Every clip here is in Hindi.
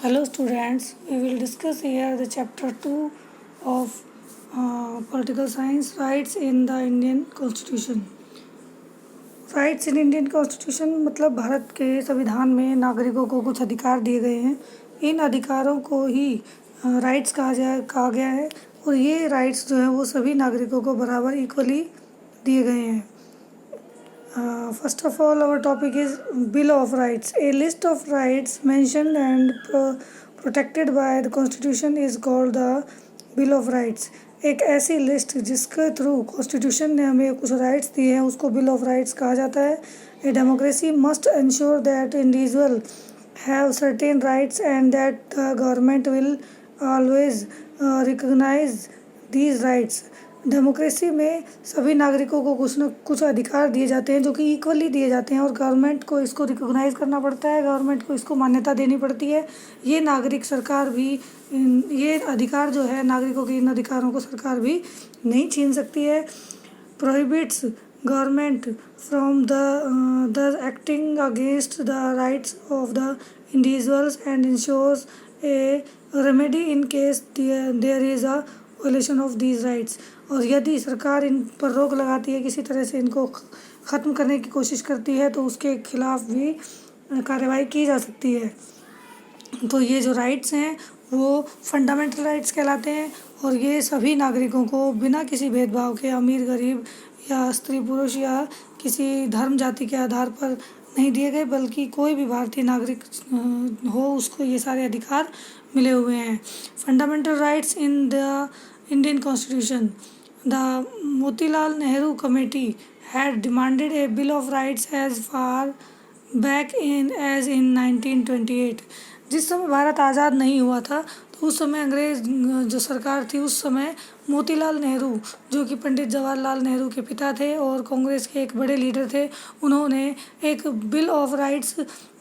Hello students, we will discuss here the chapter 2 of political science, rights in the Indian constitution. Rights in Indian constitution मतलब भारत के संविधान में नागरिकों को कुछ अधिकार दिए गए हैं। इन अधिकारों को ही राइट्स कहा गया है और ये राइट्स जो है वो सभी नागरिकों को बराबर इक्वली दिए गए हैं। First of all, our topic is Bill of Rights. A list of rights mentioned and protected by the Constitution is called the Bill of Rights. एक ऐसी लिस्ट जिसके थ्रू कॉन्स्टिट्यूशन ने हमें कुछ राइट्स दिए हैं उसको बिल ऑफ राइट्स कहा जाता है। A democracy must ensure that individual have certain rights and that the government will always recognise these rights. Democracy में सभी नागरिकों को कुछ न कुछ अधिकार दिए जाते हैं जो कि इक्वली दिए जाते हैं और गवर्नमेंट को इसको रिकॉग्नाइज करना पड़ता है, गवर्नमेंट को इसको मान्यता देनी पड़ती है। ये नागरिक सरकार भी ये अधिकार जो है नागरिकों के इन अधिकारों को सरकार भी नहीं छीन सकती है। Prohibits government from the acting against the rights of the individuals and ensures a remedy in case there is a violation of these rights. और यदि सरकार इन पर रोक लगाती है, किसी तरह से इनको ख़त्म करने की कोशिश करती है तो उसके खिलाफ भी कार्रवाई की जा सकती है। तो ये जो राइट्स हैं वो फंडामेंटल राइट्स कहलाते हैं और ये सभी नागरिकों को बिना किसी भेदभाव के अमीर गरीब या स्त्री पुरुष या किसी धर्म जाति के आधार पर नहीं दिए गए, बल्कि कोई भी भारतीय नागरिक हो उसको ये सारे अधिकार मिले हुए हैं। Fundamental rights in the Indian constitution. The Motilal Nehru Committee had demanded a Bill of Rights as far back as in 1928। जिस समय भारत आज़ाद नहीं हुआ था तो उस समय अंग्रेज़ जो सरकार थी उस समय मोतीलाल नेहरू जो कि पंडित जवाहरलाल नेहरू के पिता थे और कांग्रेस के एक बड़े लीडर थे, उन्होंने एक bill of rights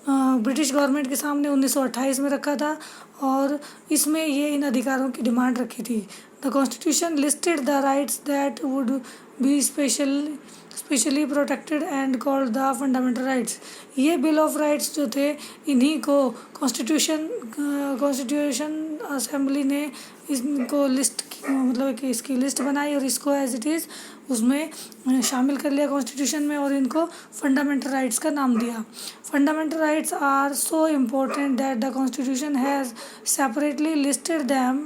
British government के सामने 1928 में रखा था और इसमें ये इन अधिकारों की डिमांड रखी थी। The constitution listed the rights that would be specially protected and called the fundamental rights. ये बिल ऑफ राइट्स जो थे इन्हीं को कॉन्स्टिट्यूशन असेंबली ने इसको लिस्ट मतलब कि इसकी लिस्ट बनाई और इसको एज इट इज़ उसमें शामिल कर लिया कॉन्स्टिट्यूशन में और इनको फंडामेंटल राइट्स का नाम दिया। Fundamental rights are so important that the constitution has separately listed them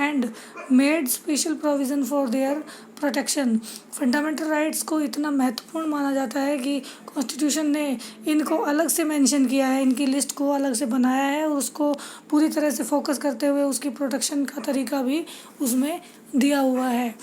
and made special provision for their protection. Fundamental rights को इतना महत्वपूर्ण माना जाता है कि कॉन्स्टिट्यूशन ने इनको अलग से मेंशन किया है, इनकी लिस्ट को अलग से बनाया है और उसको पूरी तरह से फोकस करते हुए उसकी प्रोटेक्शन का तरीका भी उसमें दिया हुआ है।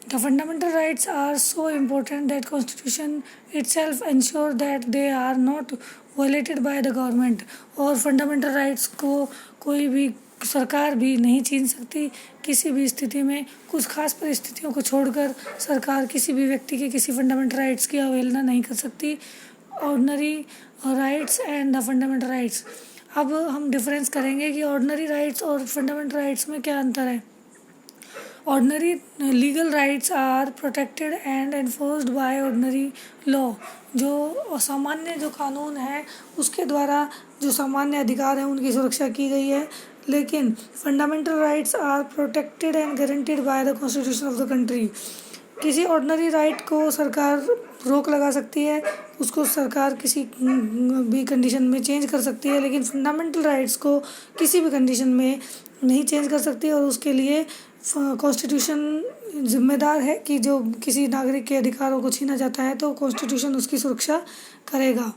The fundamental rights are so important that Constitution itself ensure that they are not violated by the government। और फंडामेंटल राइट्स को कोई भी सरकार भी नहीं छीन सकती। किसी भी स्थिति में कुछ खास परिस्थितियों को छोड़कर सरकार किसी भी व्यक्ति के किसी फंडामेंटल राइट्स की अवहेलना नहीं कर सकती। Ordinary rights and the fundamental rights. अब हम डिफरेंस करेंगे कि ऑर्डिनरी राइट्स और फंडामेंटल राइट्स में क्या अंतर है। Ordinary legal rights are protected and enforced by ordinary law. जो सामान्य जो कानून है उसके द्वारा जो सामान्य अधिकार हैं उनकी सुरक्षा की गई है, लेकिन fundamental rights are protected and guaranteed by the constitution of the country. किसी ऑर्डिनरी राइट को सरकार रोक लगा सकती है, उसको सरकार किसी भी कंडीशन में चेंज कर सकती है, लेकिन फंडामेंटल राइट्स को किसी भी कंडीशन में नहीं चेंज कर सकती और उसके लिए कॉन्स्टिट्यूशन जिम्मेदार है कि जो किसी नागरिक के अधिकारों को छीना जाता है तो कॉन्स्टिट्यूशन उसकी सुरक्षा करेगा।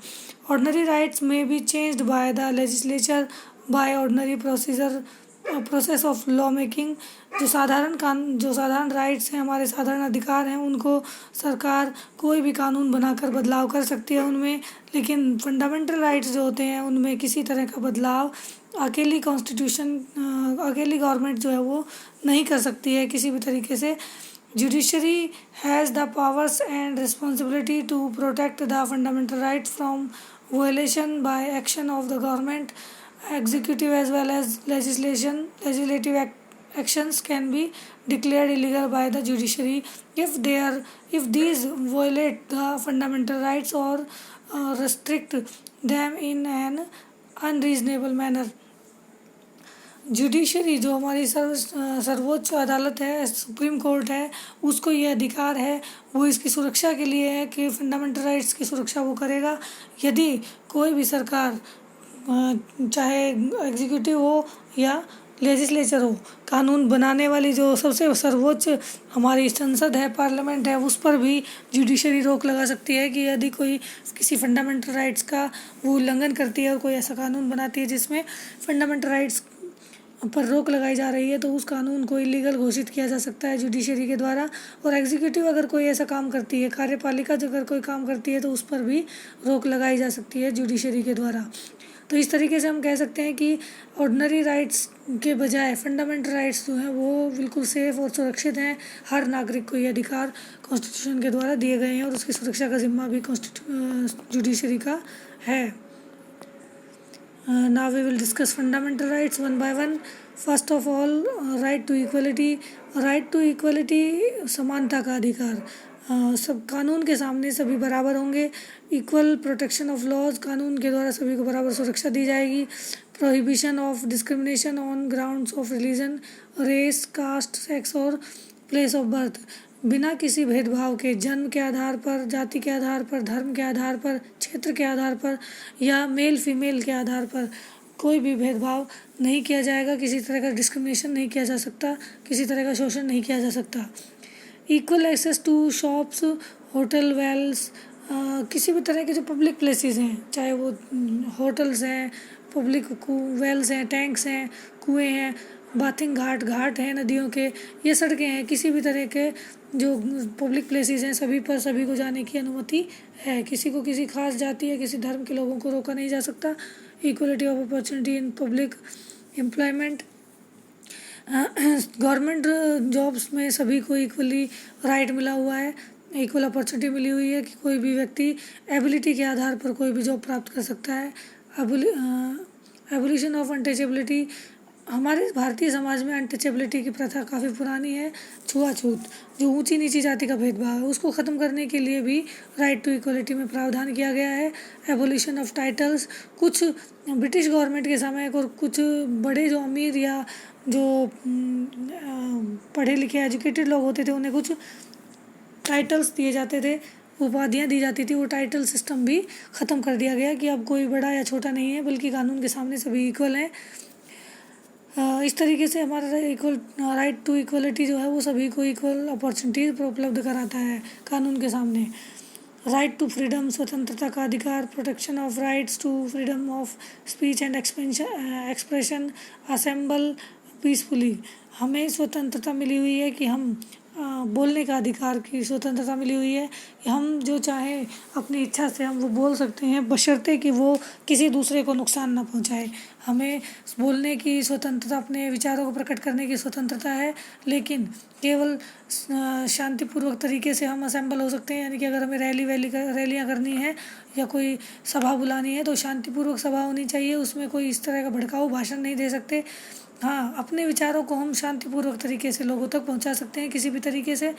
ऑर्डिनरी राइट्स में be changed by the legislature by ordinary process of law making. जो साधारण राइट्स हैं, हमारे साधारण अधिकार हैं, उनको सरकार कोई भी कानून बनाकर बदलाव कर सकती है उनमें, लेकिन फंडामेंटल राइट्स जो होते हैं उनमें किसी तरह का बदलाव अकेली गवर्नमेंट जो है वो नहीं कर सकती है किसी भी तरीके से। Judiciary has the powers and responsibility to protect the fundamental rights from violation by action of the government. Executive as well as legislative actions can be declared illegal by the judiciary if these violate the fundamental rights or restrict them in an unreasonable manner. Judiciary जो हमारी सर्वोच्च अदालत है, सुप्रीम कोर्ट है, उसको ये अधिकार है, वो इसकी सुरक्षा के लिए है कि फंडामेंटल राइट्स की सुरक्षा वो करेगा। यदि कोई भी सरकार चाहे एग्जीक्यूटिव हो या लेजिस्लेचर हो, कानून बनाने वाली जो सबसे सर्वोच्च हमारी संसद है, पार्लियामेंट है, उस पर भी जुडिशरी रोक लगा सकती है कि यदि कोई किसी फंडामेंटल राइट्स का वो उल्लंघन करती है और कोई ऐसा कानून बनाती है जिसमें फंडामेंटल राइट्स पर रोक लगाई जा रही है, तो उस कानून को इलीगल घोषित किया जा सकता है जुडिशरी के द्वारा। और एग्जीक्यूटिव अगर कोई ऐसा काम करती है, कार्यपालिका जो अगर कोई काम करती है, तो उस पर भी रोक लगाई जा सकती है जुडिशरी के द्वारा। तो इस तरीके से हम कह सकते हैं कि ऑर्डिनरी राइट्स के बजाय फंडामेंटल राइट्स जो हैं वो बिल्कुल सेफ और सुरक्षित हैं। हर नागरिक को ये अधिकार कॉन्स्टिट्यूशन के द्वारा दिए गए हैं और उसकी सुरक्षा का जिम्मा भी जुडिशरी का है। Now we will discuss fundamental rights one by one. First of all, right to equality. Right to equality समानता का अधिकार। सब कानून के सामने सभी बराबर होंगे। इक्वल प्रोटेक्शन ऑफ लॉज, कानून के द्वारा सभी को बराबर सुरक्षा दी जाएगी। Prohibition of discrimination on grounds of religion, race, caste, sex और प्लेस ऑफ बर्थ। बिना किसी भेदभाव के जन्म के आधार पर, जाति के आधार पर, धर्म के आधार पर, क्षेत्र के आधार पर या मेल फीमेल के आधार पर कोई भी भेदभाव नहीं किया जाएगा। किसी तरह का डिस्क्रिमिनेशन नहीं किया जा सकता, किसी तरह का शोषण नहीं किया जा सकता। Equal access to shops, hotel, wells, किसी भी तरह के जो पब्लिक प्लेसेस हैं, चाहे वो होटल्स हैं, पब्लिक वेल्स हैं, टैंक्स हैं, कुएँ हैं, बाथिंग घाट हैं नदियों के, ये सड़कें हैं, किसी भी तरह के जो पब्लिक प्लेसेस हैं सभी पर सभी को जाने की अनुमति है। किसी को किसी खास जाति या किसी धर्म के लोगों को रोका नहीं जा सकता। Equality of opportunity in public employment, government jobs में सभी को इक्वली राइट मिला हुआ है, इक्वल अपॉर्चुनिटी मिली हुई है कि कोई भी व्यक्ति एबिलिटी के आधार पर कोई भी जॉब प्राप्त कर सकता है। एबोलिशन ऑफ अनटचेबिलिटी, हमारे भारतीय समाज में अनटचेबिलिटी की प्रथा काफ़ी पुरानी है। छुआछूत, जो ऊंची नीची जाति का भेदभाव है, उसको ख़त्म करने के लिए भी राइट टू इक्वलिटी में प्रावधान किया गया है। एबोलिशन ऑफ टाइटल्स, कुछ ब्रिटिश गवर्नमेंट के समय और कुछ बड़े जो अमीर या जो पढ़े लिखे एजुकेटेड लोग होते थे, उन्हें कुछ टाइटल्स दिए जाते थे, उपाधियाँ दी जाती थी। वो टाइटल सिस्टम भी ख़त्म कर दिया गया कि अब कोई बड़ा या छोटा नहीं है, बल्कि कानून के सामने सभी इक्वल हैं। इस तरीके से हमारा इक्वल राइट टू इक्वलिटी जो है वो सभी को इक्वल अपॉर्चुनिटीज उपलब्ध कराता है कानून के सामने। राइट टू फ्रीडम, स्वतंत्रता का अधिकार, protection of rights to freedom of speech and expression, assemble peacefully, हमें स्वतंत्रता मिली हुई है कि हम बोलने का अधिकार की स्वतंत्रता मिली हुई है कि हम जो चाहें अपनी इच्छा से हम वो बोल सकते हैं, बशर्ते कि वो किसी दूसरे को नुकसान ना पहुंचाए। हमें बोलने की स्वतंत्रता, अपने विचारों को प्रकट करने की स्वतंत्रता है, लेकिन केवल शांतिपूर्वक तरीके से हम असेंबल हो सकते हैं। यानी कि अगर हमें रैलियाँ करनी है या कोई सभा बुलानी है तो शांतिपूर्वक सभा होनी चाहिए, उसमें कोई इस तरह का भड़काऊ भाषण नहीं दे सकते। हाँ, अपने विचारों को हम शांतिपूर्वक तरीके से लोगों तक पहुंचा सकते हैं किसी भी तरीके से।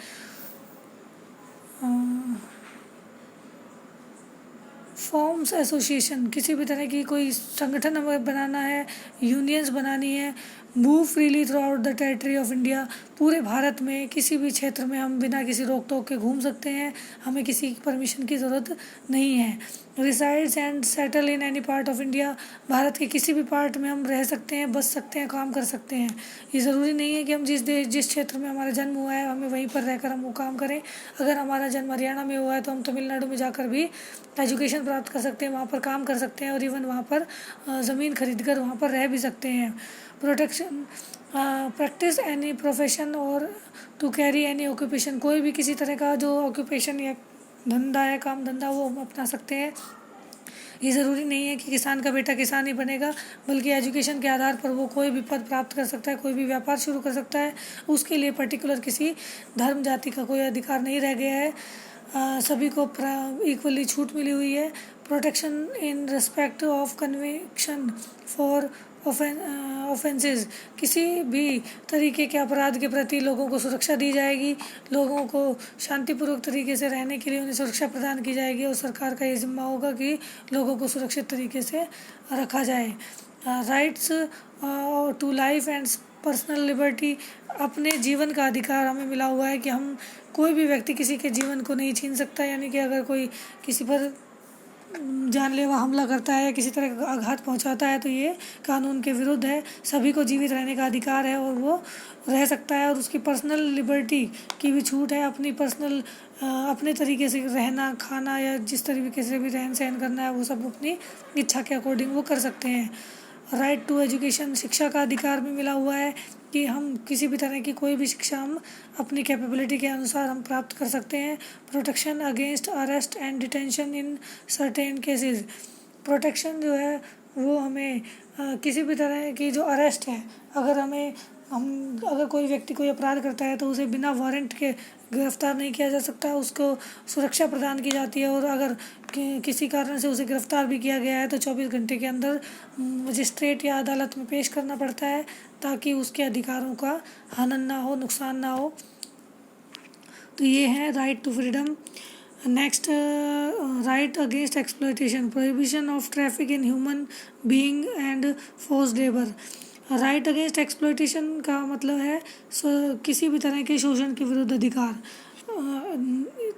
फॉर्म्स एसोसिएशन, किसी भी तरह की कोई संगठन हमें बनाना है, यूनियंस बनानी है। Move freely through out the territory of India, पूरे भारत में किसी भी क्षेत्र में हम बिना किसी रोक टोक के घूम सकते हैं, हमें किसी परमिशन की ज़रूरत नहीं है। Resides and settle in any part of India, Bharat के किसी भी पार्ट में हम रह सकते हैं, बस सकते हैं, काम कर सकते हैं। ये ज़रूरी नहीं है कि हम जिस क्षेत्र में हमारा जन्म हुआ है हमें वहीं पर रहकर हम वो काम करें। अगर हमारा जन्म हरियाणा में हुआ है तो हम तमिलनाडु में जाकर भी एजुकेशन प्राप्त कर सकते हैं, वहाँ पर काम कर सकते हैं और इवन वहाँ पर ज़मीन खरीद कर वहाँ पर रह भी सकते हैं। प्रोटेक्शन, प्रैक्टिस एनी प्रोफेशन और टू कैरी एनी ऑक्यूपेशन, कोई भी किसी तरह का जो ऑक्यूपेशन या धंधा है, काम धंधा, वो हम अपना सकते हैं। ये ज़रूरी नहीं है कि किसान का बेटा किसान ही बनेगा, बल्कि एजुकेशन के आधार पर वो कोई भी पद प्राप्त कर सकता है, कोई भी व्यापार शुरू कर सकता है। उसके लिए पर्टिकुलर किसी धर्म जाति का कोई अधिकार नहीं रह गया है, सभी को इक्वली छूट मिली हुई है। Protection in respect of conviction for offences, किसी भी तरीके के अपराध के प्रति लोगों को सुरक्षा दी जाएगी, लोगों को शांतिपूर्वक तरीके से रहने के लिए उन्हें सुरक्षा प्रदान की जाएगी और सरकार का ये जिम्मा होगा कि लोगों को सुरक्षित तरीके से रखा जाए। Rights to life and personal liberty, अपने जीवन का अधिकार हमें मिला हुआ है कि हम कोई भी व्यक्ति किसी के जीवन को नहीं छीन सकता, यानी कि अगर कोई किसी पर जानलेवा हमला करता है या किसी तरह का आघात पहुंचाता है तो ये कानून के विरुद्ध है। सभी को जीवित रहने का अधिकार है और वो रह सकता है, और उसकी पर्सनल लिबर्टी की भी छूट है। अपनी पर्सनल अपने तरीके से रहना, खाना या जिस तरीके से भी रहन सहन करना है वो सब अपनी इच्छा के अकॉर्डिंग वो कर सकते हैं। राइट टू एजुकेशन, शिक्षा का अधिकार भी मिला हुआ है कि हम किसी भी तरह की कोई भी शिक्षा हम अपनी कैपेबिलिटी के अनुसार हम प्राप्त कर सकते हैं। Protection against arrest and detention in certain cases, protection जो है वो हमें किसी भी तरह की जो अरेस्ट है, अगर कोई व्यक्ति कोई अपराध करता है तो उसे बिना वारंट के गिरफ्तार नहीं किया जा सकता, उसको सुरक्षा प्रदान की जाती है, और अगर किसी कारण से उसे गिरफ्तार भी किया गया है तो 24 घंटे के अंदर मजिस्ट्रेट या अदालत में पेश करना पड़ता है ताकि उसके अधिकारों का हनन ना हो, नुकसान ना हो। तो ये है right to freedom. Next, right against exploitation, prohibition of traffic in human being and forced labour. Right against exploitation का मतलब है किसी भी तरह के शोषण के विरुद्ध अधिकार।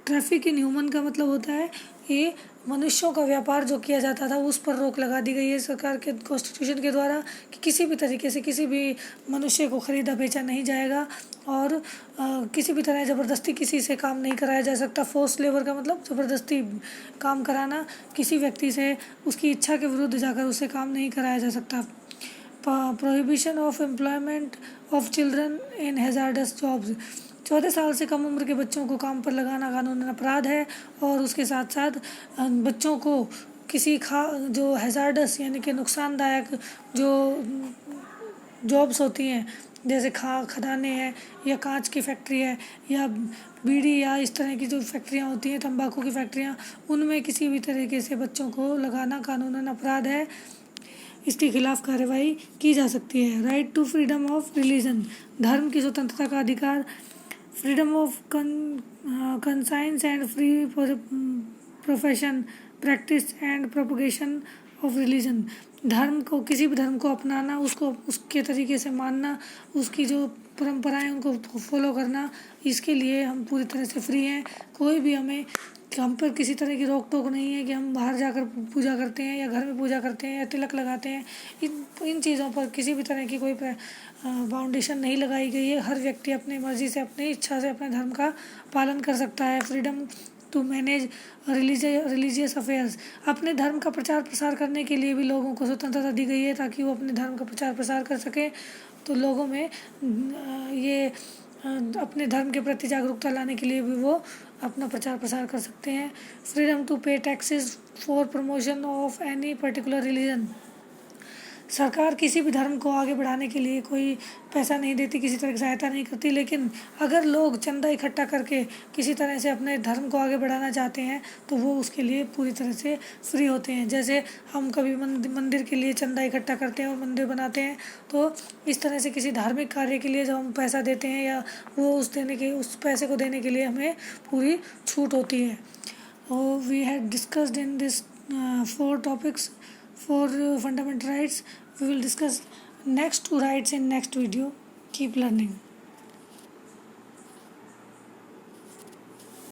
ट्रैफिक इन ह्यूमन का मतलब होता है ये मनुष्यों का व्यापार जो किया जाता था उस पर रोक लगा दी गई है सरकार के कॉन्स्टिट्यूशन के द्वारा कि किसी भी तरीके से किसी भी मनुष्य को ख़रीदा बेचा नहीं जाएगा, और किसी भी तरह ज़बरदस्ती किसी से काम नहीं कराया जा सकता। फोर्स लेबर का मतलब ज़बरदस्ती काम कराना, किसी व्यक्ति से उसकी इच्छा के विरुद्ध जाकर उससे काम नहीं कराया जा सकता। Prohibition of employment of children in hazardous jobs, 14 साल से कम उम्र के बच्चों को काम पर लगाना कानूनन अपराध है, और उसके साथ साथ बच्चों को किसी जो हैज़ार्डस यानी कि नुकसानदायक जो जॉब्स होती हैं, जैसे खदानें हैं या कांच की फैक्ट्री है या बीड़ी या इस तरह की जो फैक्ट्रियाँ होती हैं, तंबाकू की फैक्ट्रियाँ, उनमें किसी भी तरीके से बच्चों को लगाना कानूनन अपराध है, इसके खिलाफ कार्रवाई की जा सकती है। Right to freedom of religion, धर्म की स्वतंत्रता का अधिकार। Freedom of conscience and free profession practice and propagation of religion, धर्म को किसी भी धर्म को अपनाना, उसको उसके तरीके से मानना, उसकी जो परंपराएं उनको फॉलो करना, इसके लिए हम पूरी तरह से फ्री हैं। कोई भी हम पर किसी तरह की रोक टोक नहीं है कि हम बाहर जाकर पूजा करते हैं या घर में पूजा करते हैं या तिलक लगाते हैं। इन चीज़ों पर किसी भी तरह की कोई बाउंडेशन नहीं लगाई गई है। हर व्यक्ति अपनी मर्जी से, अपनी इच्छा से अपने धर्म का पालन कर सकता है। Freedom to manage religious affairs, अपने धर्म का प्रचार प्रसार करने के लिए भी लोगों को स्वतंत्रता दी गई है ताकि वो अपने धर्म का प्रचार प्रसार कर सकें। तो लोगों में ये अपने धर्म के प्रति जागरूकता लाने के लिए भी वो अपना प्रचार प्रसार कर सकते हैं। फ्रीडम टू पे taxes for promotion of any particular religion, सरकार किसी भी धर्म को आगे बढ़ाने के लिए कोई पैसा नहीं देती, किसी तरह की सहायता नहीं करती, लेकिन अगर लोग चंदा इकट्ठा करके किसी तरह से अपने धर्म को आगे बढ़ाना चाहते हैं तो वो उसके लिए पूरी तरह से फ्री होते हैं। जैसे हम कभी मंदिर के लिए चंदा इकट्ठा करते हैं और मंदिर बनाते हैं, तो इस तरह से किसी धार्मिक कार्य के लिए जब हम पैसा देते हैं या वो उस पैसे को देने के लिए हमें पूरी छूट होती है। We had discussed in this 4 topics for fundamental rights. We will discuss next 2 rights in next video. Keep learning.